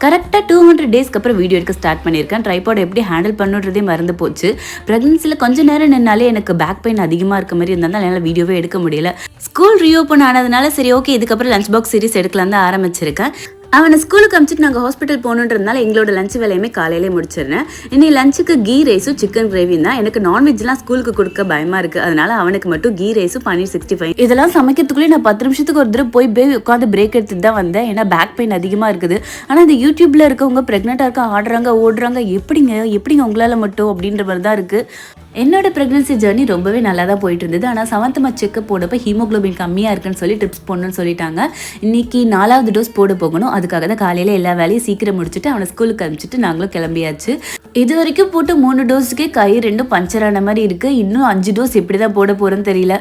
கரெக்டாக 200 டேஸ்க்கு அப்புறம் வீடியோ எடுக்க ஸ்டார்ட் பண்ணியிருக்கேன். ட்ரைபாட் எப்படி ஹேண்டில் பண்ணுறதே மறந்து போச்சு. ப்ரெக்னன்சியில் கொஞ்சம் நேரம் நின்னாலே எனக்கு பேக் பெயின் அதிகமாக இருக்க மாதிரி இருந்தால் என்னால் வீடியோவே எடுக்க முடியல. ஸ்கூல் ரீஓப்பன் ஆனதுனால சரி ஓகே இதுக்கப்புறம் லஞ்ச் பாக்ஸ் சீரிஸ் எடுக்கலாம் தான் ஆரம்பிச்சிருக்கேன். அவனை ஸ்கூலுக்கு அனுப்பிச்சிட்டு நாங்கள் ஹாஸ்பிட்டல் போகணுன்றதுனால எங்களோட லஞ்ச் வேலையுமே காலையிலே முடிச்சிடுறேன். இன்னைக்கு லஞ்சுக்கு கீ ரைஸும் சிக்கன் கிரேவியும் தான். எனக்கு நான்வெஜ்லாம் ஸ்கூலுக்கு கொடுக்க பயமாக இருக்குது. அதனால அவனுக்கு மட்டும் கீ ரைஸும் பன்னீர் 65 இதெல்லாம் சமைக்கிறதுக்குள்ளே நான் 10 நிமிஷத்துக்கு ஒரு தடவை போய் உட்காந்து பிரேக் எடுத்துட்டு தான் வந்தேன். ஏன்னா பேக் பெயின் அதிகமாக இருக்குது. ஆனால் இந்த யூடியூப்பில் இருக்கவங்க ப்ரெக்னெண்ட்டாக இருக்க ஆடுறாங்க ஓடுறாங்க எப்படிங்க உங்களால் மட்டும் அப்படின்ற மாதிரி தான் இருக்குது. என்னோட ப்ரெக்னன்சி ஜர்னி ரொம்பவே நல்லா தான் போயிட்டு இருந்தது. ஆனால் 7th மந்த் செக்கப் போடப்போ ஹீமோக்ளோபின் கம்மியாக இருக்குன்னு சொல்லி டிப்ஸ் போடணும்னு சொல்லிட்டாங்க. இன்னைக்கு 4வது டோஸ் போட போகணும். அதுக்காக தான் காலையில் எல்லா வேலையும் சீக்கிரம் முடிச்சுட்டு அவனை ஸ்கூலுக்கு அனுப்பிச்சிட்டு நாங்களும் கிளம்பியாச்சு. இது வரைக்கும் போட்டு 3 டோஸுக்கே கை 2 பஞ்சர் ஆன மாதிரி இருக்குது. இன்னும் 5 டோஸ் எப்படி தான் போட போகிறேன்னு தெரியல.